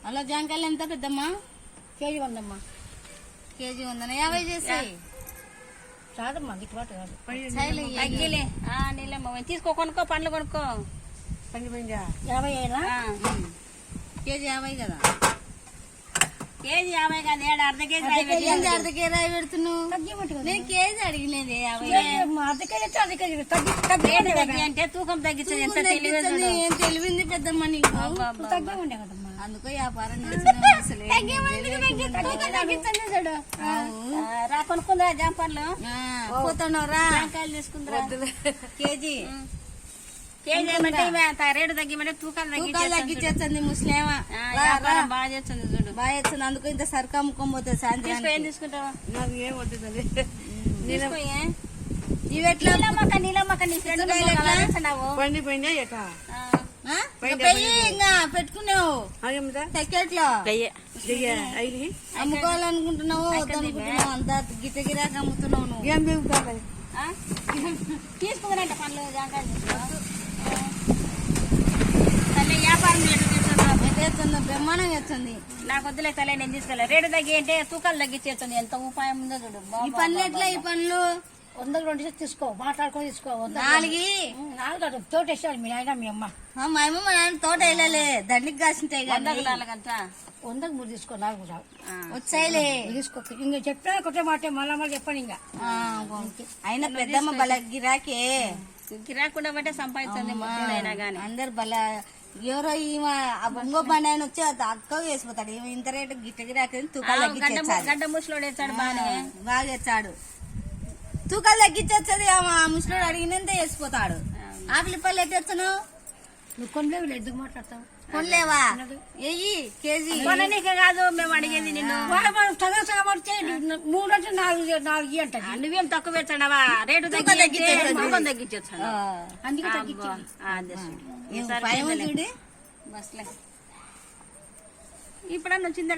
అలా జాంకాయలు ఎంత పెద్దమ్మా? కేజీ 100 అమ్మా. కేజీ 100 50 చేసాయి చాదమ్మా గిట్టుబాటు కాదు. తగ్గిలే నీళ్ళమ్మ తీసుకో కొనుక్కో పండ్లు కొనుక్కో. 50 అయినా కేజీ 50 కదా. కేజీ 50 కాదు అర్ధ కేజీ అర్ధ కేజీ రాయి పెడుతున్నావు. నేను కేజీ అడిగినది 50. అర్ధ కేజీ అర్ధ కేజీ తగ్గి అంటే తూకం తగ్గించదు. ఎంత తెలియదు ఏం తెలివింది పెద్దమ్మ నీకు. తగ్గి ఉండే కదమ్మా. అందుకో వ్యాపారం చేస్తున్నావు అసలు. రా కొనుక్కుందా జాంపన్లు పోతున్నావు రా. జాంకాయలు తీసుకుందా కేజీ కేజీ ఏమంటే రేటు తగ్గిమంటే తూకాలు తగ్గించేస్తుంది ముస్లిమా. వ్యాపారం బాగా చేస్తుంది చూడు. బాగా చేస్తుంది. అందుకు ఇంత సరుకు అమ్ముకొని పోతుంది సాయంత్రం. ఏం తీసుకుంటావు? నాకు ఏం వద్దు. ఇవెట్లా నీలమ్మక్క నీ ఫ్రెండ్ పండిపోయిందా ఎట ఇంకా పెట్టుకున్నావు ప్యాకెట్లో అమ్ముకోవాలనుకుంటున్నావు వద్దనుకుంటున్నావు. అంత గిట్ట గిరాక అమ్ముతున్నావు నువ్వు. ఏం పెరుగుతాయి తీసుకుందంట పనులు జాంకాయలు తల్లి వ్యాపారం చేస్తుంది బ్రహ్మాండంగా చేస్తుంది. నాకు వద్దులే తల్లి నేను తీసుకెళ్ళా. రేటు తగ్గి అంటే తూకాలు తగ్గించేస్తుంది. ఎంత ఉపాయం ఉందో చూడు. ఈ పనులు ఎట్లా? ఈ పనులు 100 తీసుకో మాట్లాడుకొని తీసుకో. 4 తోటేసాడు మీ ఆయన మీ అమ్మ. మా అమ్మ మా నాన్న తోట వేయలే దండికి కాసింటాయి కదా. 100 తీసుకో 4 చాలు వచ్చాయిలే తీసుకో. ఇంకా చెప్పినా కొట్టే మాట మళ్ళీ చెప్పండి. ఇంకా అయినా పెద్దమ్మ బల గిరాకే గిరాకుండా బట్టే సంపాదించింది అయినా గానీ. అందరు బల ఎవరో ఈమె ఆ బొంగో బండి ఆయన వచ్చి అక్క వేసిపోతాడు. ఈమె ఇంత రేటు గిట్ట గిరాకని తూకాలు తగ్గించేస్తాడు. గడ్డ ముసలోడు వేస్తాడు బాగా వేస్తాడు. తూకాలు తగ్గించేస్తుంది. ఆ ముసలోడు అడిగినంత వేసిపోతాడు. ఆపిలి పళ్ళు ఎట్టేస్తాను నువ్వు కొనలేవు. ఎందుకు మాట్లాడతావు? కొనలేవా? ఎయ్యి కేజీ కొననీకే కాదు మేము అడిగేది నిన్ను. 3 అంటే 4 అంట. నువ్వేం తక్కువ పెట్టాడవా? రేటు తగ్గించేస్తాడు. అందుకే తగ్గించి చూడే బస్లే ఇప్పుడన్నా వచ్చిందా